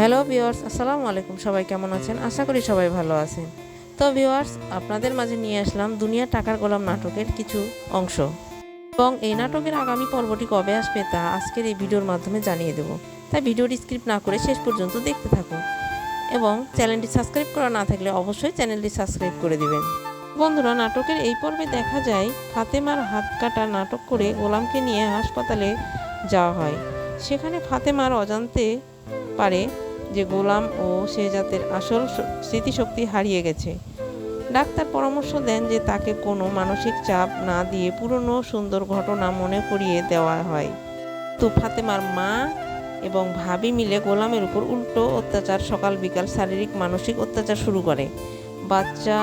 Hello viewers, আসসালামু আলাইকুম। সবাই কেমন আছেন? আশা করি সবাই ভালো আছেন। তো ভিউয়ার্স, আপনাদের মাঝে নিয়ে আসলাম দুনিয়া টাকার গোলাম নাটকের কিছু অংশ, এবং এই নাটকের আগামী পর্বটি কবে আসবে তা আজকের এই ভিডিওর মাধ্যমে জানিয়ে দেব। তাই ভিডিওটি স্কিপ না করে শেষ পর্যন্ত দেখতে থাকুন, এবং চ্যানেলটি সাবস্ক্রাইব করা না থাকলে অবশ্যই চ্যানেলটি সাবস্ক্রাইব করে দিবেন। বন্ধুরা, নাটকের এই পর্বে দেখা যায় ফাতেমার হাত কাটা নাটক করে গোলামকে নিয়ে হাসপাতালে যাওয়া হয়। সেখানে ফাতেমার অজান্তে পারে যে গোলাম ও শেহজাদের আসল স্মৃতিশক্তি হারিয়ে গেছে। ডাক্তার পরামর্শ দেন যে তাকে কোনো মানসিক চাপ না দিয়ে পুরনো সুন্দর ঘটনা মনে করিয়ে দেওয়া হয়। তো ফাতেমার মা এবং ভাবি মিলে গোলামের উপর উল্টো অত্যাচার, সকাল বিকাল শারীরিক মানসিক অত্যাচার শুরু করে। বাচ্চা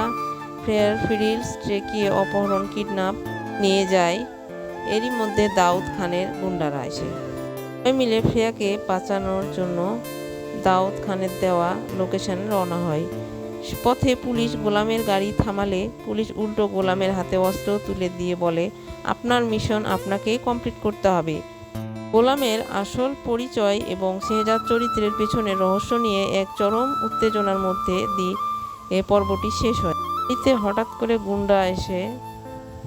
ফিরিল স্ট্রেকিয়ে অপহরণ, কিডন্যাপ নিয়ে যায়। এরই মধ্যে দাউদ খানের গুন্ডারা আসে। সবাই মিলে ফ্রেয়াকে বাঁচানোর জন্য দাউদ খানের দেওয়া লোকেশনে রওনা হয়। পথে পুলিশ গোলামের গাড়ি থামালে পুলিশ উল্টো গোলামের হাতে অস্ত্র তুলে দিয়ে বলে, আপনার মিশন আপনাকেই কমপ্লিট করতে হবে। গোলামের আসল পরিচয় এবং শেহজাদ চরিত্রের পেছনের রহস্য নিয়ে এক চরম উত্তেজনার মধ্যে দিয়ে এ পর্বটি শেষ হয়। এতে হঠাৎ করে গুন্ডা এসে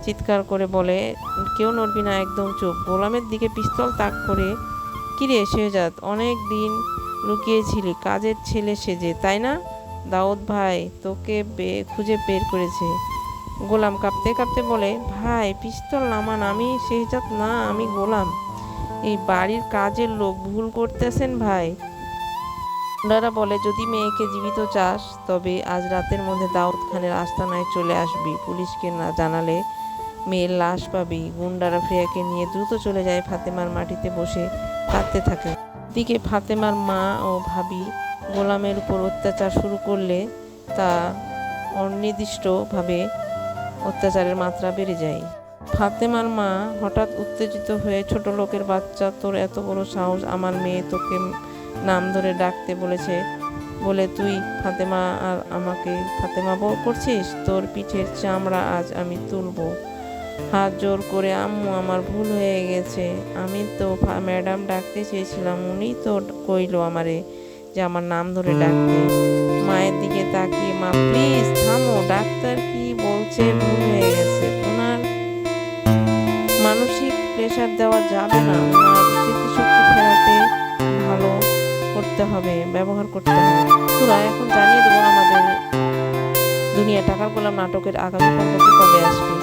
চিৎকার করে বলে, কেউ নড়বি না, একদম চুপ। গোলামের দিকে পিস্তল তাক করে, কিরে শেহজাদ, অনেক দিন লুকিয়েছিলি কাজের ছেলে সেজে, তাই না? দাউদ ভাই তোকে খুঁজে বের করেছে। গোলাম কাঁপতে কাঁপতে বলে, ভাই পিস্তল নামান, আমি শেহজাদ না, আমি গোলাম, এই বাড়ির কাজের লোক, ভুল করতেছেন ভাই। ওনারা বলে, যদি মেয়েকে জীবিত চাস তবে আজ রাতের মধ্যে দাউদ খানের আস্তানায় চলে আসবি। পুলিশকে না জানালে মেয়ের লাশ পাবি। গুন্ডারা ফ্রেয়াকে নিয়ে দ্রুত চলে যায়। ফাতেমার মাটিতে বসে কাঁদতে থাকে। দিকে ফাতেমার মা ও ভাবি গোলামের উপর অত্যাচার শুরু করলে তা অনির্দিষ্টভাবে অত্যাচারের মাত্রা বেড়ে যায়। ফাতেমার মা হঠাৎ উত্তেজিত হয়ে, ছোট লোকের বাচ্চা, তোর এত বড় সাহস, আমার মেয়ে তোকে নাম ধরে ডাকতে বলেছে বলে তুই ফাতেমা আর আমাকে ফাতেমা করছিস? তোর পিঠের চামড়া আজ আমি তুলবো। হাত জোর করে, আম্মু আমার ভুল হয়ে গেছে, আমি তো ম্যাডাম ডাকতে চেয়েছিলাম, উনি তো কইলো আমারে যে আমার নাম ধরে ডাকতে। মায়ের দিকে তাকিয়ে, মা প্লিজ থামো, ডাক্তার কি বলছে ভুল হয়ে গেছে, ওনার মানসিক প্রেশার দেওয়া যাবে না, ওনার স্মৃতিশক্তি ফেরাতে ভালো করতে হবে, ব্যবহার করতে হবে। পুরা এখন জানিয়ে দেবো আমাদের দুনিয়া টাকার গোলাম নাটকের আগামী পর্বটি কবে আসবে।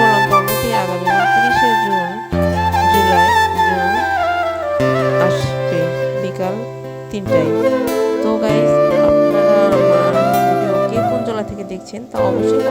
গোলাম পর্বটি আগামী 29শে জুলাই আসবে বিকাল 3টায়। তো গাইস, আপনারা ভিডিও কে কোন জেলা থেকে দেখছেন তা অবশ্যই